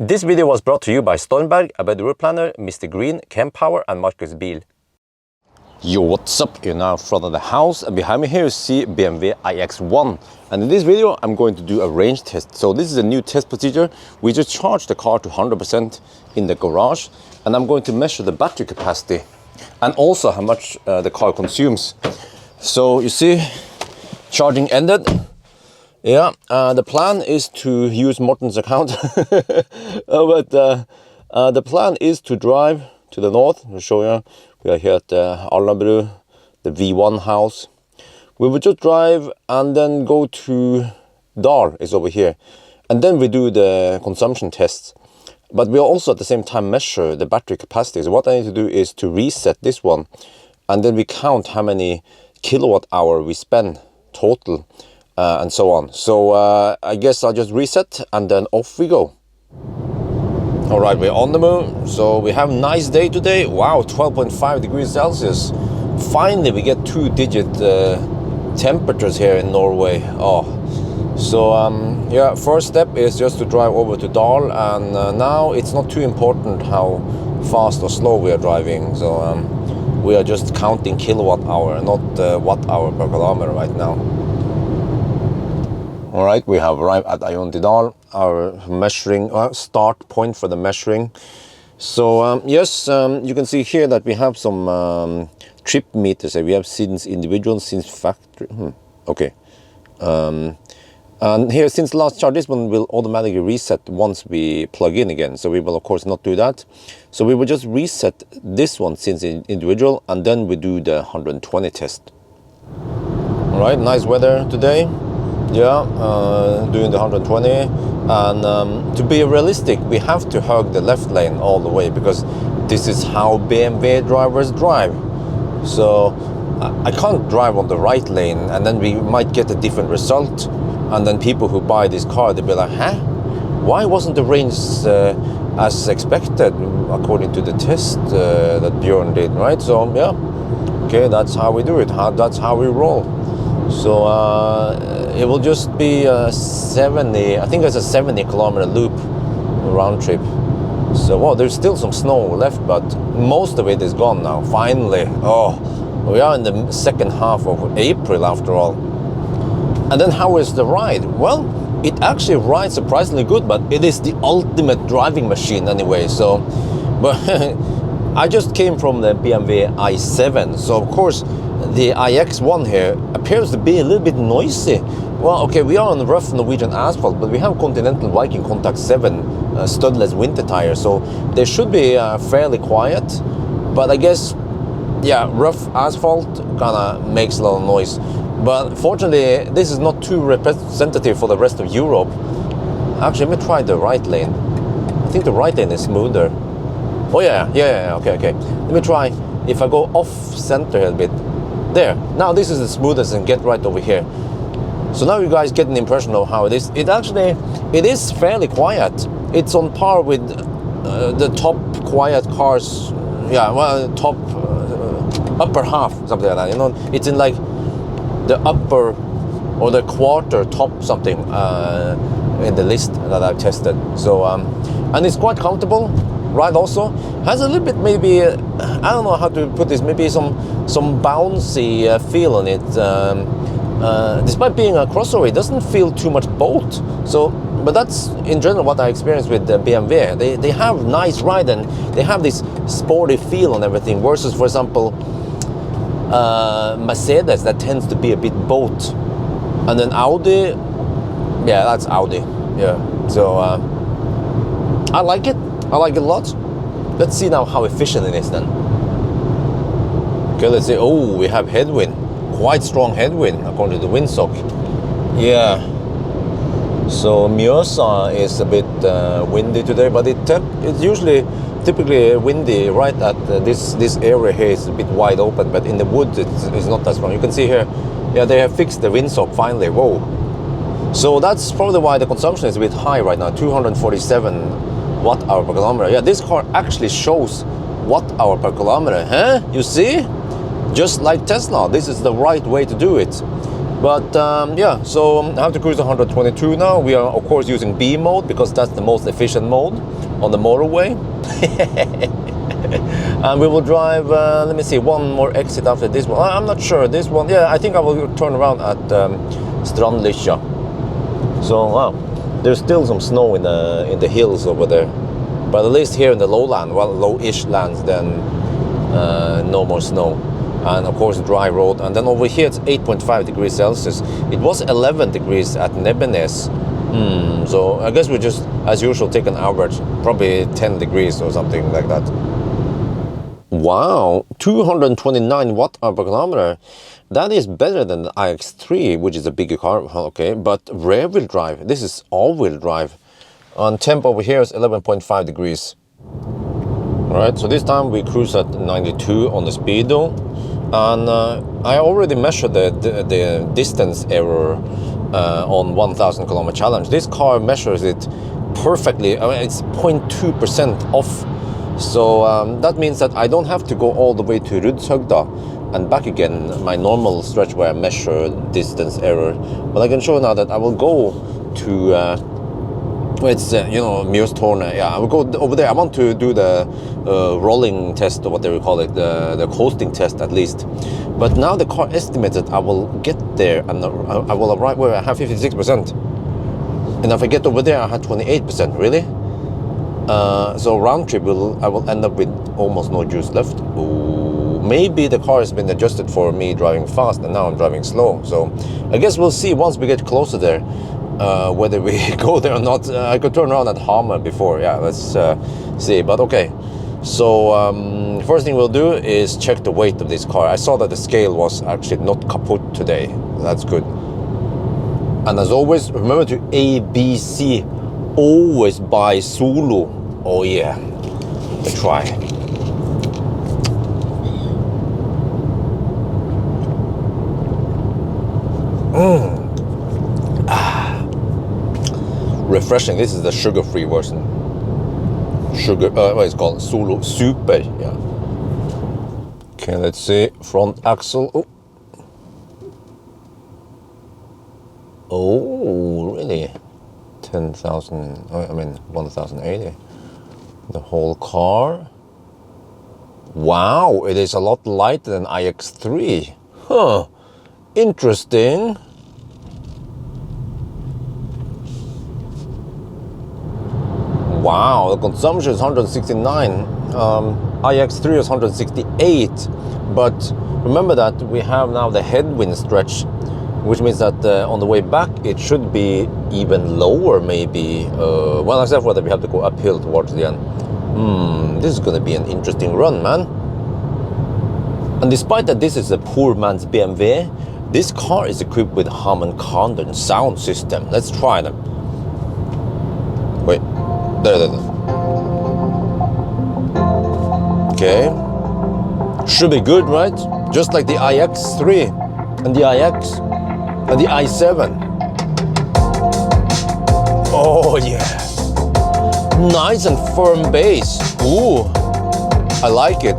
This video was brought to you by Stormberg, a better route planner, MisterGreen, Kempower and Marcus Bil. Yo, what's up? You're now in front of the house, and behind me here you see BMW iX1. And in this video I'm going to do a range test. So this is a new test procedure. We just charged the car to 100% in the garage, and I'm going to measure the battery capacity and also how much the car consumes. So you see, charging ended. Yeah, the plan is to use Morten's account, but the plan is to drive to the north. I'll show you. We are here at Alnabru, the V1 house. We will just drive and then go to Dal, is over here, and then we do the consumption tests. But we'll also at the same time measure the battery capacity. So what I need to do is to reset this one, and then we count how many kilowatt hour we spend total. And so on. So I guess I'll just reset and then off we go. All right, we're on the move. So we have a nice day today. Wow, 12.5 degrees Celsius. Finally, we get 2-digit temperatures here in Norway. Oh, so yeah, first step is just to drive over to Dal, and now it's not too important how fast or slow we are driving. So we are just counting kilowatt hour, not watt hour per kilometer right now. All right, we have arrived at Ioniq, our measuring start point for the measuring. So yes, you can see here that we have some trip meters. We have since individual, since factory. Okay. And here, since last charge, this one will automatically reset once we plug in again. So we will of course not do that. So we will just reset this one since individual, and then we do the 120 test. All right, nice weather today. Yeah, doing the 120, and to be realistic, we have to hug the left lane all the way, because this is how BMW drivers drive. So I can't drive on the right lane, and then we might get a different result, and then people who buy this car, they'll be like, huh? Why wasn't the range as expected according to the test that Bjørn did, right? So yeah, okay, that's how we do it, that's how we roll. So it will just be 70, I think it's a 70 kilometer loop round trip. So well, there's still some snow left, but most of it is gone now, finally. Oh, we are in the second half of April after all. And then how is the ride? Well, it actually rides surprisingly good, but it is the ultimate driving machine anyway. So, but I just came from the BMW i7, so of course the iX1 here appears to be a little bit noisy. Well, okay, we are on rough Norwegian asphalt, but we have Continental Viking Contact 7 studless winter tires, so they should be fairly quiet. But I guess, yeah, rough asphalt kinda makes a little noise. But fortunately, this is not too representative for the rest of Europe. Actually, let me try the right lane. I think the right lane is smoother. Oh yeah, okay. Let me try, if I go off center a bit. There, now this is the smoothest, and get right over here. So now you guys get an impression of how it is. It is fairly quiet. It's on par with the top quiet cars. Yeah, well, top upper half, something like that. You know, it's in like the upper or the quarter top something in the list that I've tested. So and it's quite comfortable. Ride also has a little bit, maybe I don't know how to put this, maybe some bouncy feel on it. Despite being a crossover, it doesn't feel too much bolt. So, but that's in general what I experienced with the BMW. They have nice ride, and they have this sporty feel on everything, versus, for example, Mercedes, that tends to be a bit bolt. And then Audi, yeah, that's Audi. Yeah, so I like it. I like it a lot. Let's see now how efficient it is then. Okay, let's see. Oh, we have headwind. Quite strong headwind according to the windsock. Yeah. So Mjøsa is a bit windy today, but it's usually typically windy right at this area here is a bit wide open, but in the woods it's not that strong. You can see here, yeah, they have fixed the windsock finally. Whoa. So that's probably why the consumption is a bit high right now, 247 watt hour per kilometer. Yeah, this car actually shows watt hour per kilometer, huh? You see? Just like Tesla, this is the right way to do it. But yeah, so I have to cruise 122 now. We are of course using B mode because that's the most efficient mode on the motorway. And we will drive, let me see, one more exit after this one. I'm not sure, this one, yeah, I think I will turn around at Strandlisja. So, wow, there's still some snow in the hills over there. But at least here in the lowland, well, low-ish lands, then no more snow. And of course, dry road. And then over here, it's 8.5 degrees Celsius. It was 11 degrees at Nebbenes. So I guess we just, as usual, take an average, probably 10 degrees or something like that. Wow, 229 watt per kilometer. That is better than the iX3, which is a bigger car. Okay, but rear-wheel drive. This is all-wheel drive. And temp over here is 11.5 degrees. All right, so this time we cruise at 92 on the speedo. And I already measured the distance error on 1,000 kilometer challenge. This car measures it perfectly. I mean, it's 0.2% off. So that means that I don't have to go all the way to Rudshøgda and back again, my normal stretch where I measure distance error. But I can show now that I will go to, it's, you know, Mjøstårnet. Yeah, I will go over there. I want to do the rolling test, or what they will call it, the coasting test at least. But now the car estimates that I will get there and I will arrive where I have 56%. And if I get over there, I had 28%, really? So round trip, I will end up with almost no juice left. Ooh, maybe the car has been adjusted for me driving fast and now I'm driving slow. So I guess we'll see once we get closer there, whether we go there or not. I could turn around at Hamar before, yeah, let's see. But okay, so first thing we'll do is check the weight of this car. I saw that the scale was actually not kaput today. That's good. And as always, remember to ABC. Always buy Solo. Oh yeah, let's try. Refreshing. This is the sugar-free version. What is it called? Solo Super. Yeah. Okay, let's see. Front axle. Oh. Oh, really? 10,000, I mean 1,080. The whole car. Wow, it is a lot lighter than iX3. Huh, interesting. Wow, the consumption is 169. iX3 is 168. But remember that we have now the headwind stretch, which means that on the way back it should be even lower, maybe. Well, except for that we have to go uphill towards the end. This is going to be an interesting run, man. And despite that this is a poor man's BMW, this car is equipped with Harman Kardon sound system. Let's try them. Wait, there. Okay, should be good, right? Just like the iX3 and the iX. And the i7. Oh yeah. Nice and firm bass. Ooh, I like it.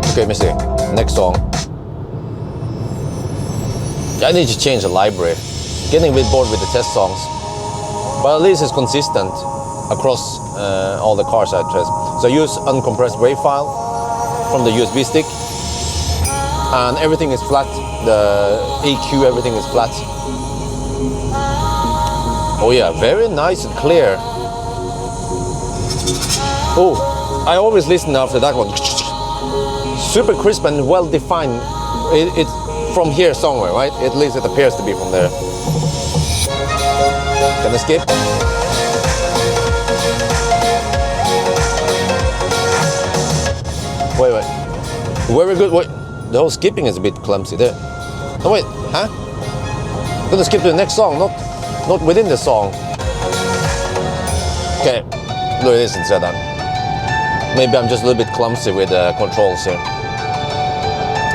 Okay, let me see. Next song. I need to change the library. Getting a bit bored with the test songs. But at least it's consistent across all the cars I test. So I use uncompressed WAV file from the USB stick. And everything is flat. The EQ, everything is flat. Oh yeah, very nice and clear. Oh, I always listen after that one. Super crisp and well defined. It's from here somewhere, right? At least it appears to be from there. Can I skip? Wait. Very good. Wait. The whole skipping is a bit clumsy there. No, wait, huh? I'm gonna skip to the next song, not within the song. Okay, do this instead then. Maybe I'm just a little bit clumsy with the controls here.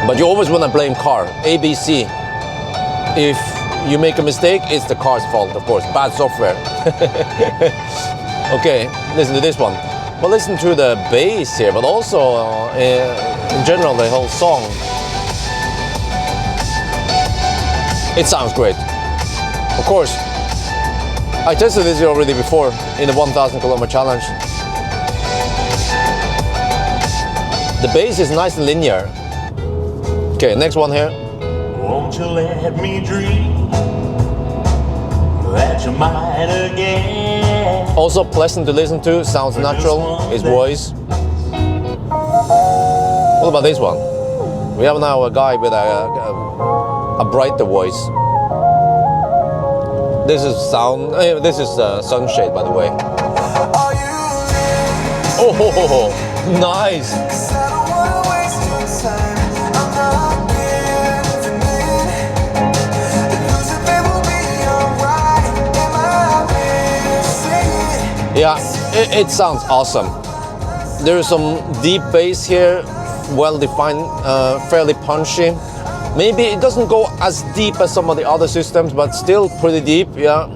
But you always want to blame car, ABC. If you make a mistake, it's the car's fault, of course. Bad software. Okay, listen to this one. Well, listen to the bass here, but also in general the whole song. It sounds great. Of course, I tested this already before in the 1000 kilometer challenge. The bass is nice and linear. Okay, next one here. Won't you let me dream that you might again? Also pleasant to listen to, sounds natural, his voice. What about this one? We have now a guy with a brighter voice. This is sound. This is sunshade, by the way. Oh, ho, ho, ho. Nice. Yeah, it sounds awesome. There is some deep bass here, well defined, fairly punchy. Maybe it doesn't go as deep as some of the other systems, but still pretty deep, yeah.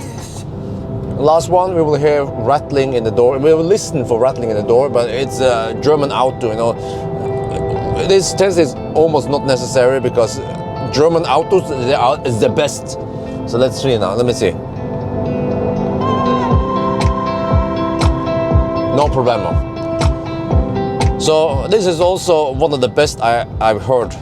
Last one, we will hear rattling in the door. We will listen for rattling in the door, but it's a German auto, you know. This test is almost not necessary because German autos is the best. So let's see now, let me see. No problemo. So this is also one of the best I've heard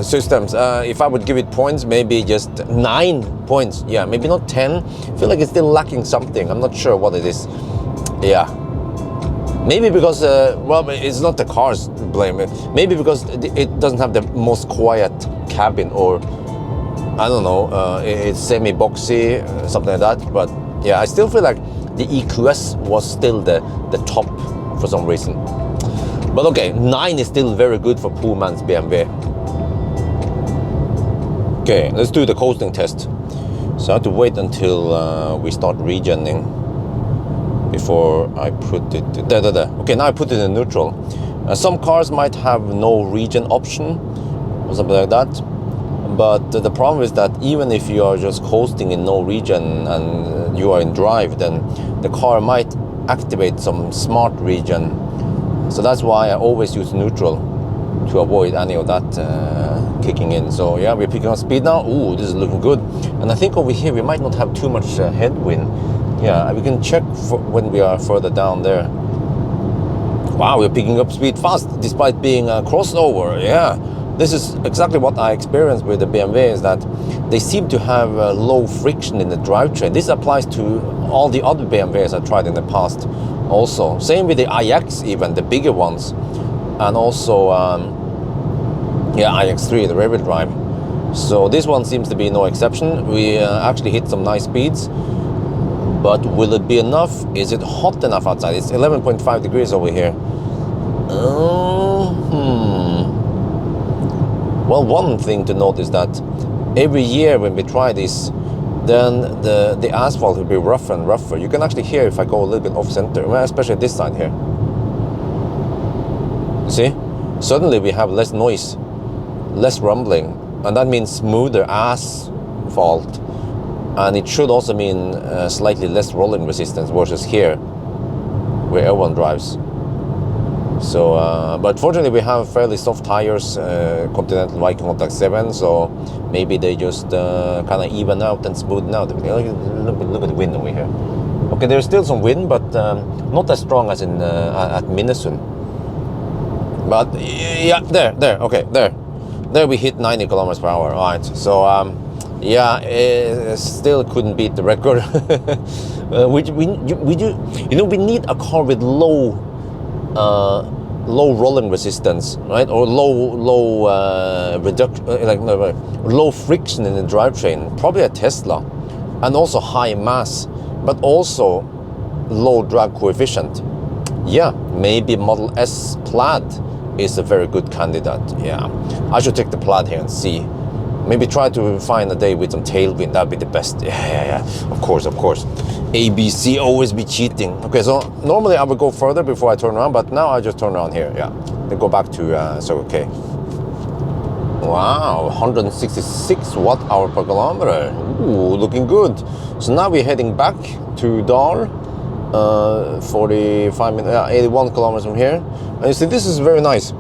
systems. If I would give it points, maybe just 9 points. Yeah, maybe not 10. I feel like it's still lacking something. I'm not sure what it is. Yeah. Maybe because, well, it's not the car's blame. Maybe because it doesn't have the most quiet cabin, or I don't know, it's semi-boxy, something like that. But yeah, I still feel like the EQS was still the top for some reason. But okay, 9 is still very good for poor man's BMW. Okay, let's do the coasting test. So I have to wait until we start regenning before I put it there. Okay, now I put it in neutral. Some cars might have no regen option or something like that. But the problem is that even if you are just coasting in no regen and you are in drive, then the car might activate some smart regen. So that's why I always use neutral to avoid any of that kicking in. So yeah, we're picking up speed now. Ooh, this is looking good. And I think over here we might not have too much headwind. Yeah, we can check for when we are further down there. Wow, we're picking up speed fast despite being a crossover. Yeah. This is exactly what I experienced with the BMW, is that they seem to have low friction in the drivetrain. This applies to all the other BMWs I tried in the past also. Same with the iX even, the bigger ones. And also, yeah, iX3, the rear-wheel drive. So this one seems to be no exception. We actually hit some nice speeds. But will it be enough? Is it hot enough outside? It's 11.5 degrees over here. Well, one thing to note is that every year when we try this, then the asphalt will be rougher and rougher. You can actually hear if I go a little bit off center, especially this side here. See? Suddenly we have less noise, less rumbling, and that means smoother asphalt. And it should also mean slightly less rolling resistance versus here, where everyone drives. So, but fortunately we have fairly soft tires, Continental Viking Contact 7, so maybe they just kind of even out and smoothen out. Look at the wind over here. Okay, there's still some wind, but not as strong as in at Minnesota. But yeah, okay, there we hit 90 kilometers per hour. All right, so yeah, it still couldn't beat the record. We need a car with low rolling resistance, right? Or low friction in the drivetrain. Probably a Tesla, and also high mass, but also low drag coefficient. Yeah, maybe Model S Plaid is a very good candidate. Yeah, I should take the Plaid here and see. Maybe try to find a day with some tailwind. That'd be the best. Yeah. Of course. ABC always be cheating. Okay, so normally I would go further before I turn around, but now I just turn around here. Yeah, then go back to Circle K. Wow, 166 watt-hour per kilometer. Ooh, looking good. So now we're heading back to Dar. 45 minutes, 81 kilometers from here. And you see, this is very nice.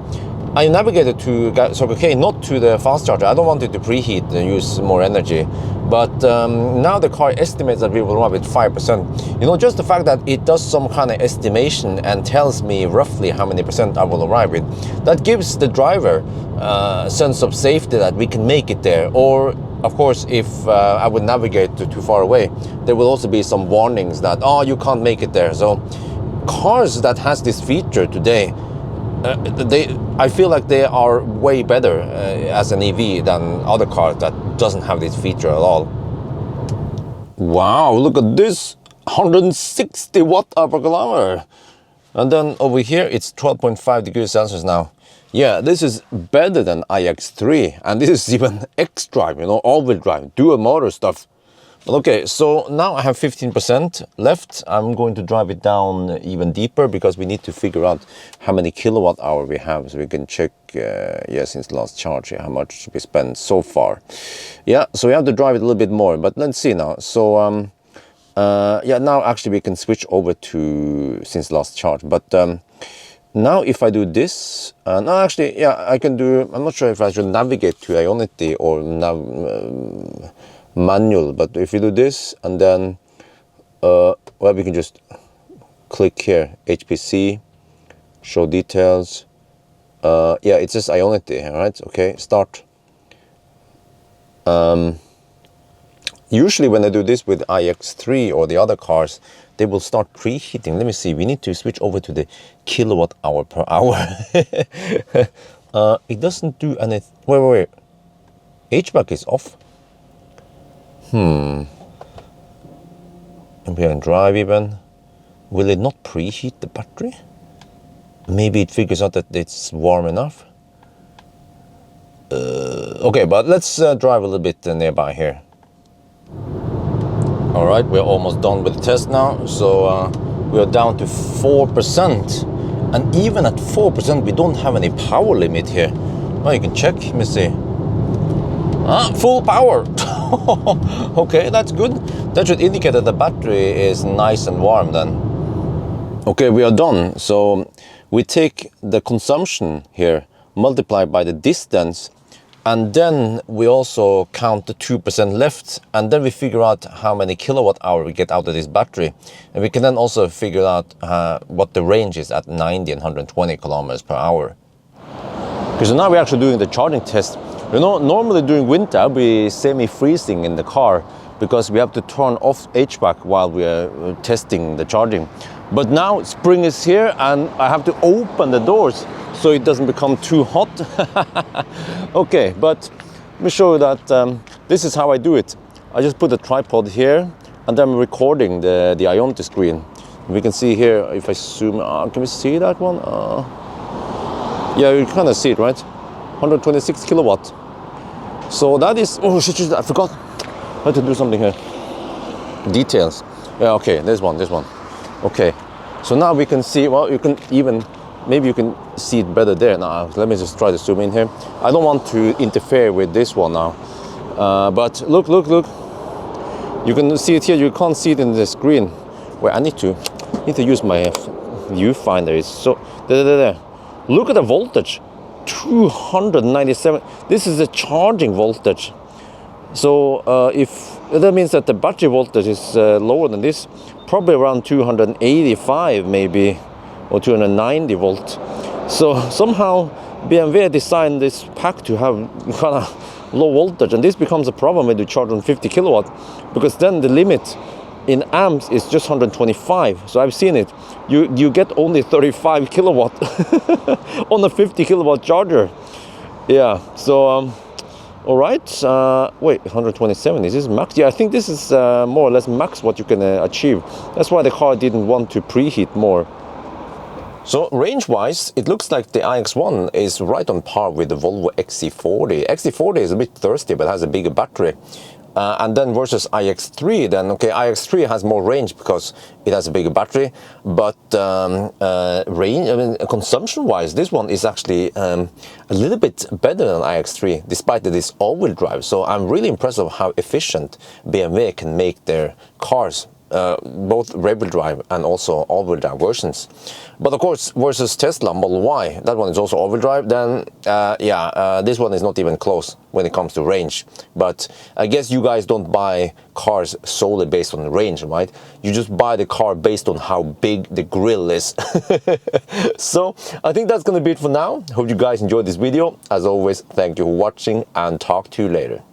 I navigated to Circle K, not to the fast charger. I don't want it to preheat and use more energy. But now the car estimates that we will run with 5%. You know, just the fact that it does some kind of estimation and tells me roughly how many percent I will arrive with, that gives the driver a sense of safety that we can make it there. Or, of course, if I would navigate too far away, there will also be some warnings that, oh, you can't make it there. So cars that has this feature today, I feel like they are way better as an EV than other cars that doesn't have this feature at all. Wow, look at this, 160 watt-hour per kilometer. And then over here, it's 12.5 degrees Celsius now. Yeah, this is better than iX3, and this is even xDrive, you know, all-wheel drive, dual motor stuff. Okay, so now I have 15% left. I'm going to drive it down even deeper because we need to figure out how many kilowatt hour we have, so we can check, since the last charge, how much we spent so far. Yeah, so we have to drive it a little bit more, but let's see now. So, now actually we can switch over to since last charge, but now if I do this, no, actually, yeah, I can do, I'm not sure if I should navigate to Ioniq or manual, but if you do this and then we can just click here, HPC, show details. Yeah, it says Ioniq, all right? Okay, start. Usually when I do this with iX3 or the other cars, they will start preheating. Let me see, we need to switch over to the kilowatt hour per hour. It doesn't do anything. Wait. HVAC is off. Ambient drive even. Will it not preheat the battery? Maybe it figures out that it's warm enough. Okay, but let's drive a little bit nearby here. All right, we're almost done with the test now. So we are down to 4%. And even at 4%, we don't have any power limit here. Well, you can check, let me see. Full power. Okay, that's good. That should indicate that the battery is nice and warm then. Okay, we are done. So we take the consumption here, multiply by the distance, and then we also count the 2% left, and then we figure out how many kilowatt hour we get out of this battery. And we can then also figure out what the range is at 90 and 120 kilometers per hour. Okay, so now we're actually doing the charging test. You know, normally during winter I'll be semi-freezing in the car because we have to turn off HVAC while we are testing the charging. But now spring is here and I have to open the doors so it doesn't become too hot. Okay, but let me show you that this is how I do it. I just put a tripod here and then I'm recording the Ioniq screen. We can see here, if I zoom, can we see that one? Yeah, you kind of see it, right? 126 kilowatt. So that is, oh shit, I forgot. I had to do something here. Details. Yeah, okay, this one. Okay, so now we can see, well, you can even, maybe you can see it better there. Now, let me just try to zoom in here. I don't want to interfere with this one now. But look. You can see it here, you can't see it in the screen. Where I need to use my viewfinder. It's so, there. Look at the voltage. 297. This is the charging voltage. So if that means that the battery voltage is lower than this, probably around 285 maybe, or 290 volt. So somehow BMW designed this pack to have kind of low voltage, and this becomes a problem when you charge on 50 kilowatt, because then the limit in amps is just 125. So I've seen it. You get only 35 kilowatt on a 50 kilowatt charger. Yeah. So all right. Wait, 127. Is this max? Yeah, I think this is more or less max what you can achieve. That's why the car didn't want to preheat more. So range-wise, it looks like the iX1 is right on par with the Volvo XC40. XC40 is a bit thirsty, but has a bigger battery. And then versus iX3, then okay, iX3 has more range because it has a bigger battery, but range, I mean, consumption-wise, this one is actually a little bit better than iX3, despite that it's all-wheel drive. So I'm really impressed of how efficient BMW can make their cars both rear-wheel drive and also all-wheel drive versions. But of course, versus Tesla Model Y, that one is also all-wheel drive, then this one is not even close when it comes to range. But I guess you guys don't buy cars solely based on range, right? You just buy the car based on how big the grille is. So I think that's gonna be it for now. Hope you guys enjoyed this video. As always, thank you for watching and talk to you later.